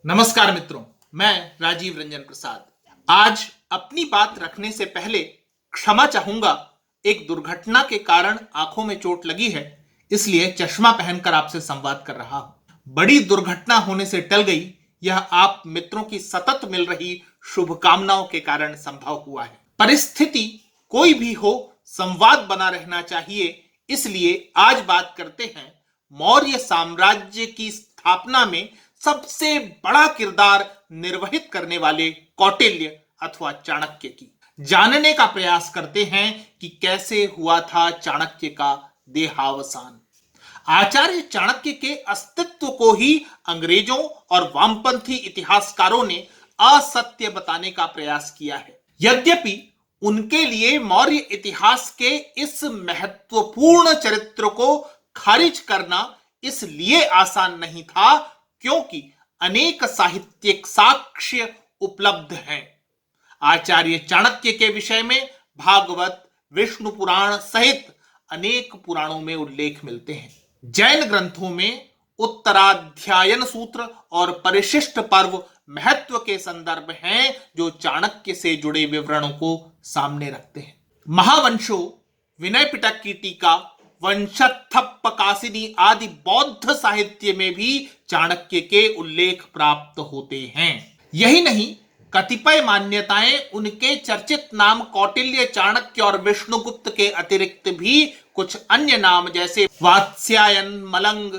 नमस्कार मित्रों, मैं राजीव रंजन प्रसाद। आज अपनी बात रखने से पहले क्षमा चाहूंगा। एक दुर्घटना के कारण आंखों में चोट लगी है, इसलिए चश्मा पहनकर आपसे संवाद कर रहा हूं। बड़ी दुर्घटना होने से टल गई, यह आप मित्रों की सतत मिल रही शुभकामनाओं के कारण संभव हुआ है। परिस्थिति कोई भी हो, संवाद बना रहना चाहिए, इसलिए आज बात करते हैं मौर्य साम्राज्य की स्थापना में सबसे बड़ा किरदार निर्वहित करने वाले कौटिल्य अथवा चाणक्य की। जानने का प्रयास करते हैं कि कैसे हुआ था चाणक्य का देहावसान। आचार्य चाणक्य के अस्तित्व को ही अंग्रेजों और वामपंथी इतिहासकारों ने असत्य बताने का प्रयास किया है। यद्यपि उनके लिए मौर्य इतिहास के इस महत्वपूर्ण चरित्र को खारिज करना इसलिए आसान नहीं था क्योंकि अनेक साहित्यिक साक्ष्य उपलब्ध हैं। आचार्य चाणक्य के विषय में भागवत, विष्णु पुराण सहित अनेक पुराणों में उल्लेख मिलते हैं। जैन ग्रंथों में उत्तराध्यायन सूत्र और परिशिष्ट पर्व महत्व के संदर्भ हैं जो चाणक्य से जुड़े विवरणों को सामने रखते हैं। महावंशों, विनय पिटक की टीका, वंशत्थप्पकासिनी आदि बौद्ध साहित्य में भी चाणक्य के उल्लेख प्राप्त होते हैं। यही नहीं, कतिपय मान्यताएं उनके चर्चित नाम कौटिल्य, चाणक्य और विष्णुगुप्त के अतिरिक्त भी कुछ अन्य नाम जैसे वात्स्यायन, मलंग,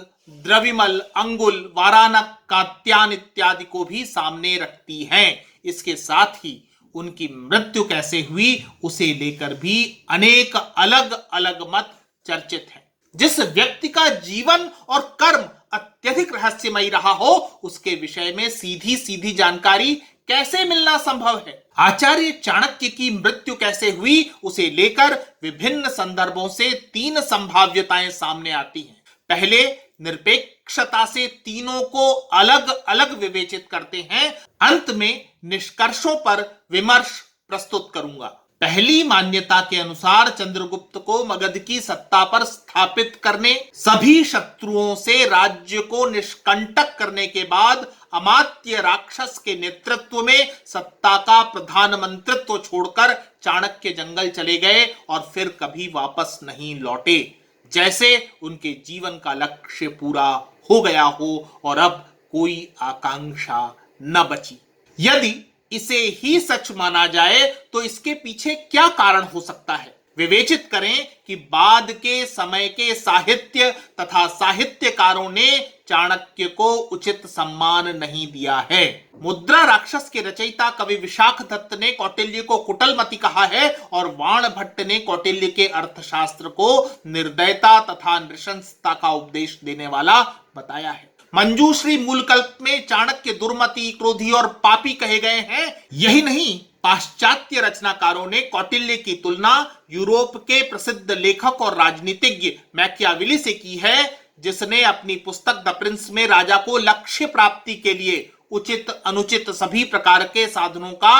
द्रविमल, अंगुल, वाराणक, कात्यायन इत्यादि को भी सामने रखती हैं। इसके साथ ही उनकी मृत्यु कैसे हुई उसे लेकर भी अनेक अलग अलग मत चर्चित है। जिस व्यक्ति का जीवन और कर्म अत्यधिक रहस्यमयी रहा हो, उसके विषय में सीधी सीधी जानकारी कैसे मिलना संभव है। आचार्य चाणक्य की मृत्यु कैसे हुई उसे लेकर विभिन्न संदर्भों से तीन संभाव्यताएं सामने आती हैं। पहले निरपेक्षता से तीनों को अलग अलग विवेचित करते हैं, अंत में निष्कर्षों पर विमर्श प्रस्तुत करूंगा। पहली मान्यता के अनुसार चंद्रगुप्त को मगध की सत्ता पर स्थापित करने, सभी शत्रुओं से राज्य को निष्कंटक करने के बाद अमात्य राक्षस के नेतृत्व में सत्ता का प्रधानमंत्रित्व छोड़कर चाणक्य जंगल चले गए और फिर कभी वापस नहीं लौटे, जैसे उनके जीवन का लक्ष्य पूरा हो गया हो और अब कोई आकांक्षा न बची। यदि इसे ही सच माना जाए तो इसके पीछे क्या कारण हो सकता है? विवेचित करें कि बाद के समय के साहित्य तथा साहित्यकारों ने चाणक्य को उचित सम्मान नहीं दिया है। मुद्रा राक्षस के रचयिता कवि विशाख दत्त ने कौटिल्य को कुटिलमति कहा है और वाण भट्ट ने कौटिल्य के अर्थशास्त्र को निर्दयता तथा नृशंसता का उपदेश देने वाला बताया है। मंजूश्री मूलकल्प में चाणक्य दुर्मति, क्रोधी और पापी कहे गए हैं। यही नहीं, पाश्चात्य रचनाकारों ने कौटिल्य की तुलना यूरोप के प्रसिद्ध लेखक और राजनीतिज्ञ मैकियावेली से की है, जिसने अपनी पुस्तक द प्रिंस में राजा को लक्ष्य प्राप्ति के लिए उचित अनुचित सभी प्रकार के साधनों का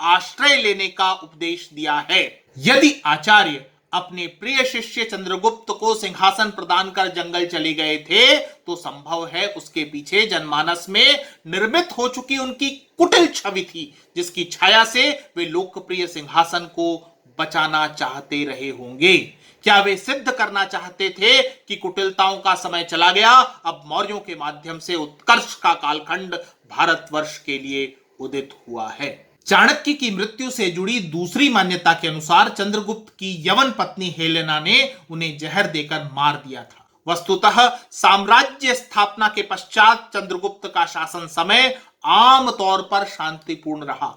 आश्रय लेने का उपदेश दिया है। यदि आचार्य अपने प्रिय शिष्य चंद्रगुप्त को सिंहासन प्रदान कर जंगल चले गए थे तो संभव है उसके पीछे जनमानस में निर्मित हो चुकी उनकी कुटिल छवि थी, जिसकी छाया से वे लोकप्रिय सिंहासन को बचाना चाहते रहे होंगे। क्या वे सिद्ध करना चाहते थे कि कुटिलताओं का समय चला गया, अब मौर्यों के माध्यम से उत्कर्ष का कालखंड भारतवर्ष के लिए उदित हुआ है? चाणक्य की मृत्यु से जुड़ी दूसरी मान्यता के अनुसार चंद्रगुप्त की यवन पत्नी हेलेना ने उन्हें जहर देकर मार दिया था। वस्तुतः साम्राज्य स्थापना के पश्चात चंद्रगुप्त का शासन समय आम तौर पर शांतिपूर्ण रहा।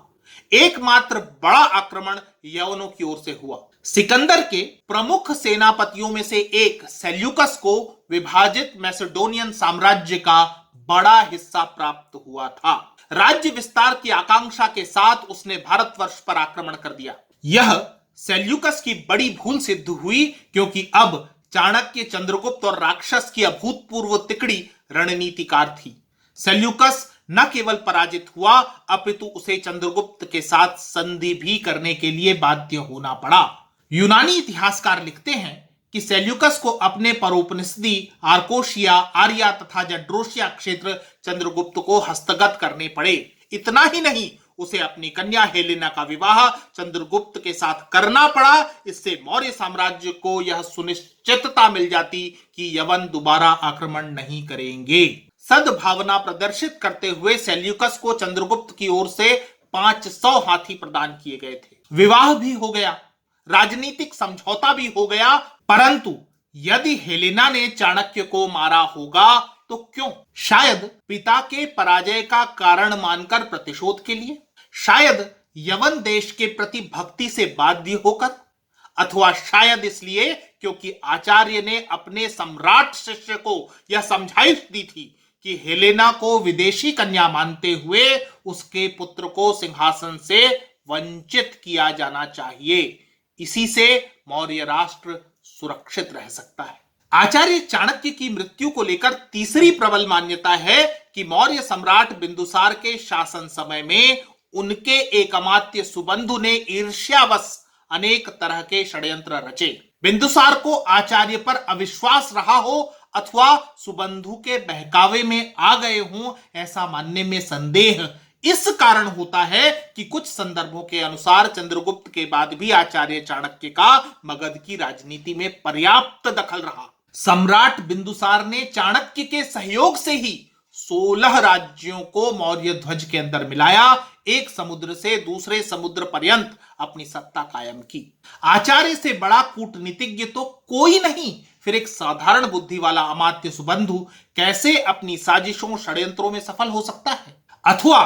एकमात्र बड़ा आक्रमण यवनों की ओर से हुआ। सिकंदर के प्रमुख सेनापतियों में से एक सेल्यूकस को विभाजित मैसेडोनियन साम्राज्य का बड़ा हिस्सा प्राप्त हुआ था। राज्य विस्तार की आकांक्षा के साथ उसने भारतवर्ष पर आक्रमण कर दिया। यह सेल्यूकस की बड़ी भूल सिद्ध हुई क्योंकि अब चाणक्य, चंद्रगुप्त और राक्षस की अभूतपूर्व तिकड़ी रणनीतिकार थी। सेल्यूकस न केवल पराजित हुआ अपितु उसे चंद्रगुप्त के साथ संधि भी करने के लिए बाध्य होना पड़ा। यूनानी इतिहासकार लिखते हैं कि सेल्यूकस को अपने परोपनिषदि आर्कोशिया, आर्या तथा जड्रोशिया क्षेत्र चंद्रगुप्त को हस्तगत करने पड़े। इतना ही नहीं, उसे अपनी कन्या हेलेना का विवाह चंद्रगुप्त के साथ करना पड़ा। इससे मौर्य साम्राज्य को यह सुनिश्चितता मिल जाती कि यवन दोबारा आक्रमण नहीं करेंगे। सद्भावना प्रदर्शित करते हुए सेल्यूकस को चंद्रगुप्त की ओर से 500 हाथी प्रदान किए गए थे। विवाह भी हो गया, राजनीतिक समझौता भी हो गया, परंतु यदि हेलेना ने चाणक्य को मारा होगा तो क्यों? शायद पिता के पराजय का कारण मानकर प्रतिशोध के लिए, शायद यवन देश के प्रति भक्ति से बाध्य होकर, अथवा शायद इसलिए क्योंकि आचार्य ने अपने सम्राट शिष्य को यह समझाइश दी थी कि हेलेना को विदेशी कन्या मानते हुए उसके पुत्र को सिंहासन से वंचित किया जाना चाहिए। इसी से मौर्य राष्ट्र सुरक्षित रह सकता है। आचार्य चाणक्य की मृत्यु को लेकर तीसरी प्रबल मान्यता है कि मौर्य सम्राट बिंदुसार के शासन समय में उनके एक अमात्य सुबंधु ने ईर्ष्यावश अनेक तरह के षड्यंत्र रचे। बिंदुसार को आचार्य पर अविश्वास रहा हो अथवा सुबंधु के बहकावे में आ गए हों, ऐसा मानने में संदेह इस कारण होता है कि कुछ संदर्भों के अनुसार चंद्रगुप्त के बाद भी आचार्य चाणक्य का मगध की राजनीति में पर्याप्त दखल रहा। सम्राट बिंदुसार ने चाणक्य के सहयोग से ही 16 राज्यों को मौर्य ध्वज के अंदर मिलाया, एक समुद्र से दूसरे समुद्र पर्यंत अपनी सत्ता कायम की। आचार्य से बड़ा कूटनीतिज्ञ तो कोई नहीं, फिर एक साधारण बुद्धि वाला अमात्य सुबंधु कैसे अपनी साजिशों षड्यंत्रों में सफल हो सकता है? अथवा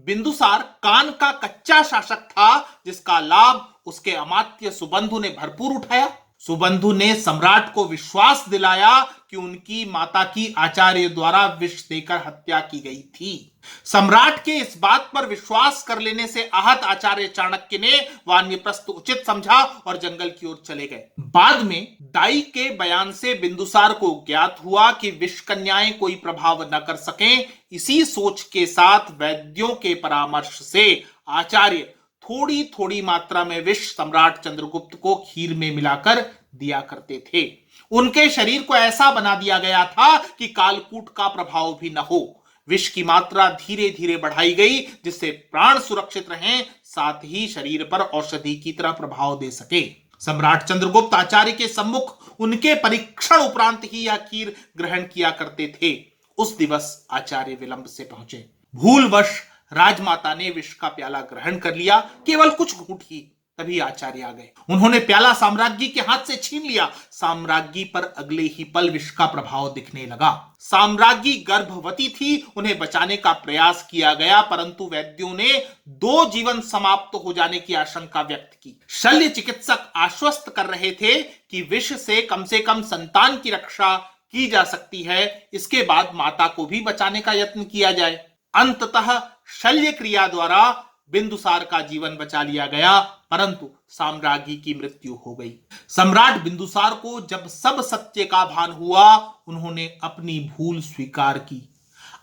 बिंदुसार कान का कच्चा शासक था जिसका लाभ उसके अमात्य सुबंधु ने भरपूर उठाया। सुबंधु ने सम्राट को विश्वास दिलाया कि उनकी माता की आचार्य द्वारा विष देकर हत्या की गई थी। सम्राट के इस बात पर विश्वास कर लेने से आहत आचार्य चाणक्य ने वानप्रस्थ उचित समझा और जंगल की ओर चले गए। बाद में दाई के बयान से बिंदुसार को ज्ञात हुआ कि विष कन्याएं कोई प्रभाव न कर सकें। इसी सोच के साथ वैद्यों के परामर्श से आचार्य थोड़ी थोड़ी मात्रा में विष सम्राट चंद्रगुप्त को खीर में मिलाकर दिया करते थे। उनके शरीर को ऐसा बना दिया गया था कि कालकूट का प्रभाव भी न हो। विष की मात्रा धीरे धीरे बढ़ाई गई जिससे प्राण सुरक्षित रहें, साथ ही शरीर पर औषधि की तरह प्रभाव दे सके। सम्राट चंद्रगुप्त आचार्य के सम्मुख उनके परीक्षण उपरांत ही यह खीर ग्रहण किया करते थे। उस दिवस आचार्य विलंब से पहुंचे। भूलवश राजमाता ने विष का प्याला ग्रहण कर लिया, केवल कुछ घूंट ही। तभी आचार्य आ गए। उन्होंने प्याला साम्राज्ञी के हाथ से छीन लिया। साम्राज्ञी पर अगले ही पल विष का प्रभाव दिखने लगा। साम्राज्ञी गर्भवती थी, उन्हें बचाने का प्रयास किया गया, परंतु वैद्यों ने 2 जीवन समाप्त हो जाने की आशंका व्यक्त की। शल्य चिकित्सक आश्वस्त कर रहे थे कि विष से कम संतान की रक्षा की जा सकती है, इसके बाद माता को भी बचाने का यत्न किया जाए। अंततः शल्य क्रिया द्वारा बिंदुसार का जीवन बचा लिया गया, परंतु साम्राज्ञी की मृत्यु हो गई। सम्राट बिंदुसार को जब सब सत्य का भान हुआ, उन्होंने अपनी भूल स्वीकार की।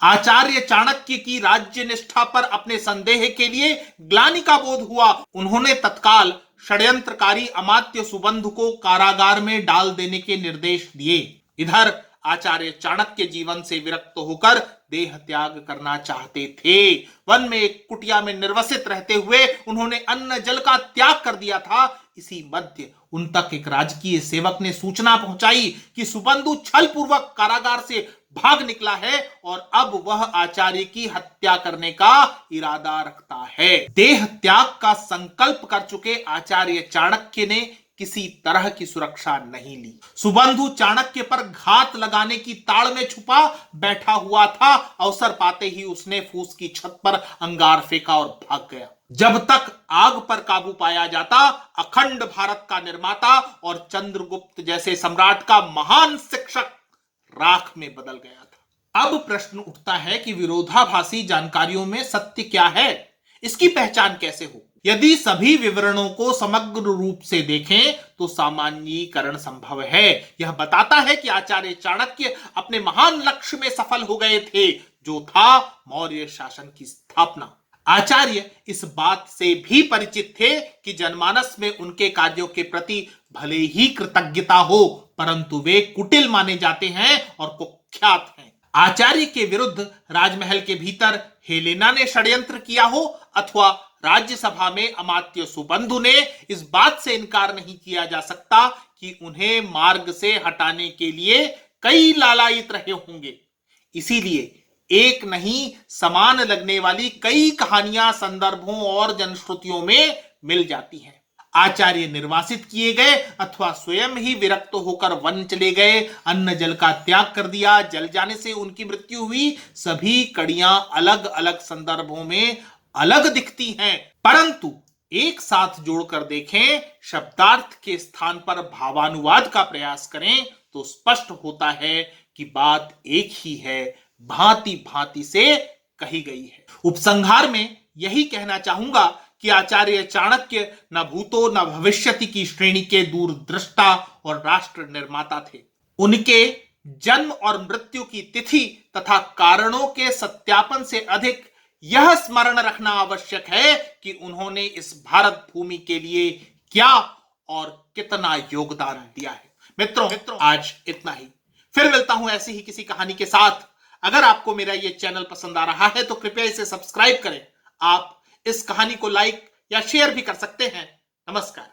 आचार्य चाणक्य की राज्य निष्ठा पर अपने संदेह के लिए ग्लानि का बोध हुआ। उन्होंने तत्काल षड्यंत्रकारी अमात्य सुबंधु को कारागार में डाल देने के निर्देश दिए। इधर आचार्य चाणक्य जीवन से विरक्त होकर देह त्याग करना चाहते थे। वन में एक कुटिया में निर्वसित रहते हुए उन्होंने अन्न जल का त्याग कर दिया था। इसी मध्य उन तक एक राजकीय सेवक ने सूचना पहुंचाई कि सुबंधु छल पूर्वक कारागार से भाग निकला है और अब वह आचार्य की हत्या करने का इरादा रखता है। देह त्याग का संकल्प कर चुके आचार्य चाणक्य ने किसी तरह की सुरक्षा नहीं ली। सुबंधु चाणक्य पर घात लगाने की ताड़ में छुपा बैठा हुआ था। अवसर पाते ही उसने फूस की छत पर अंगार फेंका और भाग गया। जब तक आग पर काबू पाया जाता, अखंड भारत का निर्माता और चंद्रगुप्त जैसे सम्राट का महान शिक्षक राख में बदल गया था। अब प्रश्न उठता है कि विरोधाभासी जानकारियों में सत्य क्या है, इसकी पहचान कैसे हो? यदि सभी विवरणों को समग्र रूप से देखें तो सामान्यीकरण संभव है। यह बताता है कि आचार्य चाणक्य अपने महान लक्ष्य में सफल हो गए थे, जो था मौर्य शासन की स्थापना। आचार्य इस बात से भी परिचित थे कि जनमानस में उनके कार्यों के प्रति भले ही कृतज्ञता हो, परंतु वे कुटिल माने जाते हैं और कुख्यात हैं। आचार्य के विरुद्ध राजमहल के भीतर हेलेना ने षड्यंत्र किया हो अथवा राज्यसभा में अमात्य सुबंधु ने, इस बात से इनकार नहीं किया जा सकता कि उन्हें मार्ग से हटाने के लिए कई लालायित रहे होंगे। इसीलिए एक नहीं समान लगने वाली कई कहानियां संदर्भों और जनश्रुतियों में मिल जाती हैं। आचार्य निर्वासित किए गए अथवा स्वयं ही विरक्त होकर वन चले गए, अन्न जल का त्याग कर दिया, जल जाने से उनकी मृत्यु हुई, सभी कड़ियां अलग अलग संदर्भों में अलग दिखती हैं, परंतु एक साथ जोड़कर देखें, शब्दार्थ के स्थान पर भावानुवाद का प्रयास करें तो स्पष्ट होता है कि बात एक ही है, भांति भांति से कही गई है। उपसंहार में यही कहना चाहूंगा कि आचार्य चाणक्य न भूतो न भविष्यति की श्रेणी के दूरदृष्टा और राष्ट्र निर्माता थे। उनके जन्म और मृत्यु की तिथि तथा कारणों के सत्यापन से अधिक यह स्मरण रखना आवश्यक है कि उन्होंने इस भारत भूमि के लिए क्या और कितना योगदान दिया है। मित्रों, आज इतना ही। फिर मिलता हूं ऐसी ही किसी कहानी के साथ। अगर आपको मेरा यह चैनल पसंद आ रहा है तो कृपया इसे सब्सक्राइब करें। आप इस कहानी को लाइक या शेयर भी कर सकते हैं। नमस्कार।